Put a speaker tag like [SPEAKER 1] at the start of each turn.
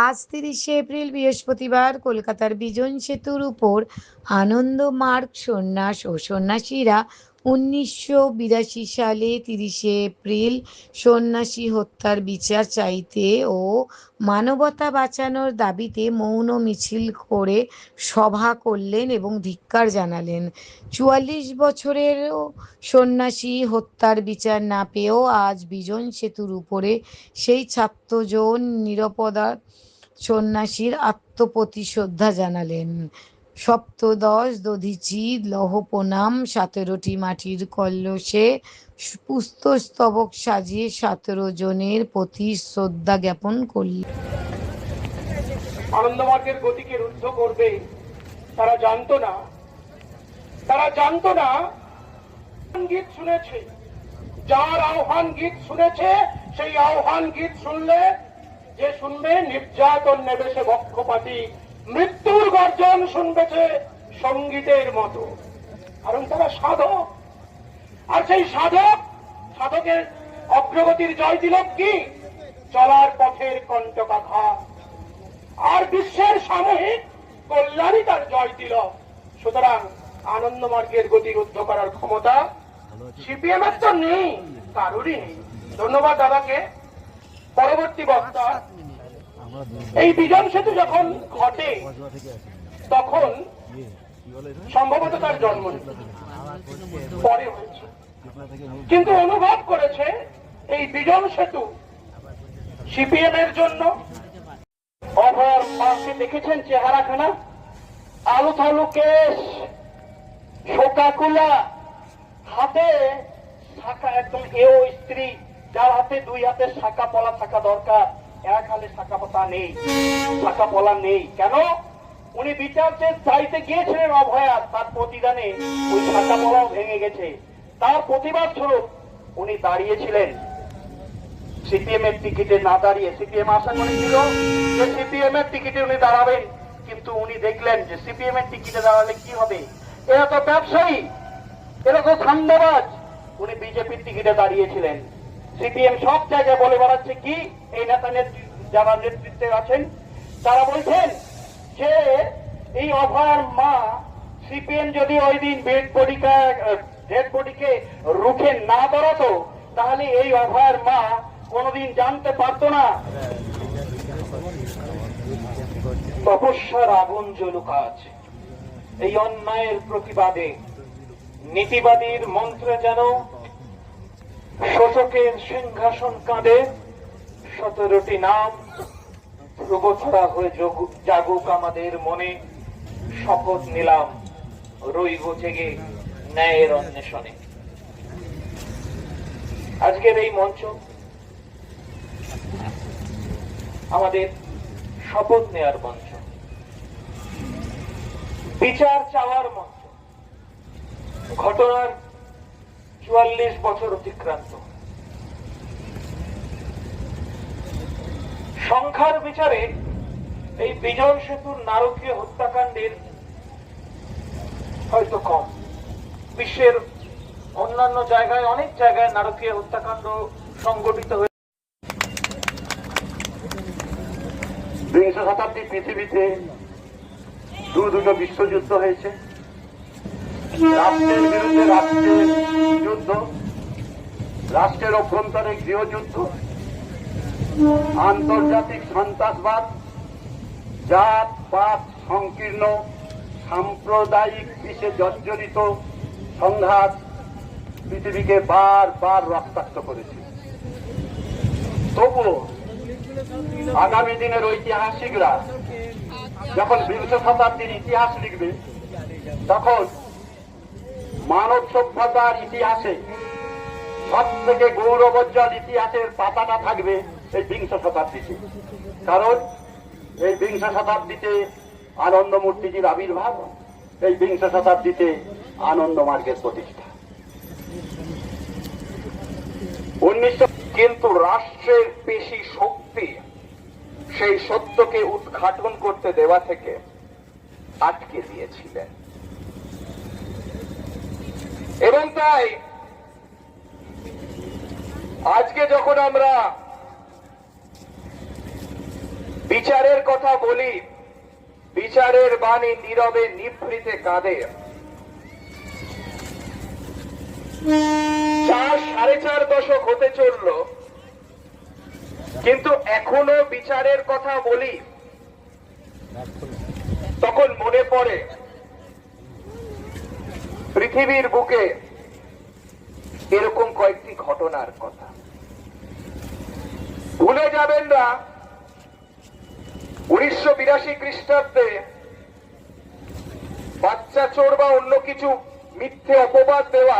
[SPEAKER 1] আজ ৩০শে এপ্রিল বৃহস্পতিবার কলকাতার বিজন সেতুর উপর আনন্দ মার্গ সন্ন্যাস ও সন্ন্যাসীরা ১৯৮২ সালে ৩০শে এপ্রিল সন্ন্যাসী হত্যার বিচার চাইতে ও মানবতা বাঁচানোর দাবিতে মৌন মিছিল করে সভা করলেন এবং ধিক্কার জানালেন। ৪৪ বছরেরও সন্ন্যাসী হত্যার বিচার না পেয়েও আজ বিজন সেতুর উপরে সেই ছাত্রজন নিরাপদা সন্ন্যাসীর আত্মপ্রতি শ্রদ্ধা জানালেন। সপ্তদশ দধিচি লৌহ প্রণাম ১৭টি মাটির কলসে পুষ্পস্তবক সাজিয়ে ১৭ জনের প্রতি শ্রদ্ধা জ্ঞাপন করলেন।
[SPEAKER 2] আনন্দমার্গের গতিকে রুদ্ধ করবে তারা জানতো না গীত শুনেছে, যার আহ্বান গীত শুনেছে সেই আহ্বান গীত শুনলে যে শুনবে নির্যাতন নেবে সে পক্ষপাতী, মৃত্যুর গর্জন শুনবেছে সঙ্গীতের মতো। কারণ তারা সাধক, আর সেই সাধকের অগ্রগতির জয় দিল কি? চলার পথের কণ্টকাঘাত, আর বিশ্বের সামূহিক কল্যাণই তার জয় দিল। সুতরাং আনন্দমার্গের গতি রুদ্ধ করার ক্ষমতা সিপিএম এর তো নেই, কারোরই নেই। ধন্যবাদ দাদাকে। পরবর্তী বক্তা, এই বিজন সেতু যখন ঘটে তখন সম্ভবত তার জন্ম পরে হয়েছে, কিন্তু অনুভব করেছে এই বিজন সেতু সিপিএম এর জন্য। অভয়ার মাকে দেখেছেন চেহারাখানা, আলু থালু কেশ, শোকাকুলা, হাতে শাখা, একদম এও স্ত্রী যার হাতে দুই হাতে শাখা পলা থাকা দরকার, এক হাতে শাখা পলা নেই, শাখা পলা নেই। কেন? উনি বিচার চাইতে গিয়েছিলেন অভয়ার, তার প্রতিদানে ওই শাখা পলাও ভেঙে গেছে। তার প্রতিবাদ স্বরূপ উনি দাঁড়িয়েছিলেন সিপিএম এর টিকিটে না দাঁড়িয়ে। সিপিএম আশা করেছিল যে সিপিএম এর টিকিটে উনি দাঁড়াবেন, কিন্তু উনি দেখলেন যে সিপিএম এর টিকিটে দাঁড়ালে কি হবে, এরা তো ব্যবসায়ী, এরা তো ধান্দাবাজ। উনি বিজেপির টিকিটে দাঁড়িয়েছিলেন। সিপিএম সব জায়গায় বলে বেড়াচ্ছে কি, এই নেতা যারা নেতৃত্বে আছেন তারা বলছেন যে এই অভয়ার মা, সিপিএম যদি ওই দিন ডেড বডিকে রুখে না দাঁড়াতো তাহলে এই অভয়ার মা কোনদিন জানতে পারতো না তপস্যার আগুন জ্বলুক আজ। এই অন্যায়ের প্রতিবাদে নীতিবাদীর মন্ত্রে যেন শোষকের সিংহাসন কাঁদে, ১৭টি নাম প্রগছড়া হয়ে জাগুক আমাদের মনে। শপথ নিলাম রইব জেগে ন্যায়ের অন্বেষণে। আজকের এই মঞ্চ আমাদের শপথ নেয়ার মঞ্চ, বিচার চাওয়ার মঞ্চ। ঘটনার ৪৪ বছর অতিক্রান্ত, সংখ্যার বিচারে এই বিজন সেতুর নারকীয় হত্যাকাণ্ডের হয়তো কম। বিশ্বের অন্যান্য জায়গায়, অনেক জায়গায় নারকীয় হত্যাকাণ্ড সংগঠিত হয়েছে। বিংশ শতাব্দীর পৃথিবীতে দুটো বিশ্বযুদ্ধ হয়েছে, রাষ্ট্রের বিরুদ্ধে রাষ্ট্রের যুদ্ধ, রাষ্ট্রের অভ্যন্তরে গৃহযুদ্ধ, আন্তর্জাতিক সন্ত্রাসবাদ, জাত পাত সংকীর্ণ সাম্প্রদায়িক বিষে জর্জরিত সংঘাত পৃথিবীকে বারবার রক্তাক্ত করেছে। তবুও আগামী দিনের ঐতিহাসিকরা যখন বিংশ শতাব্দীর ইতিহাস লিখবে, তখন মানব সভ্যতার ইতিহাসে সব থেকে গৌরবোজ্জ্বল ইতিহাসের পাতাটা থাকবে এই বিংশ শতাব্দীতে। কারণ এই বিংশ শতাব্দীতে আনন্দ মূর্তিজির আবির্ভাব, এই বিংশ শতাব্দীতে আনন্দ মার্গের প্রতিষ্ঠা। ১৯০০ কিন্তু রাষ্ট্রের পেশি শক্তি সেই সত্যকে উদ্ঘাটন করতে দেওয়া থেকে আটকে দিয়েছিলেন। এবং তাই আজকে যখন আমরা
[SPEAKER 3] বিচারের কথা বলি, বিচারের বাণী নীরবে নিভৃতে কাঁদে। 4-4.5 দশক হতে চলল, কিন্তু এখনো বিচারের কথা বলি তখন মনে পড়ে পৃথিবীর বুকে এরকম কয়েকটি ঘটনার কথা। ভুলে যাবেন না 1982 খ্রিস্টাব্দে বাচ্চা চোর বা অন্য কিছু মিথ্যে অপবাদ দেওয়া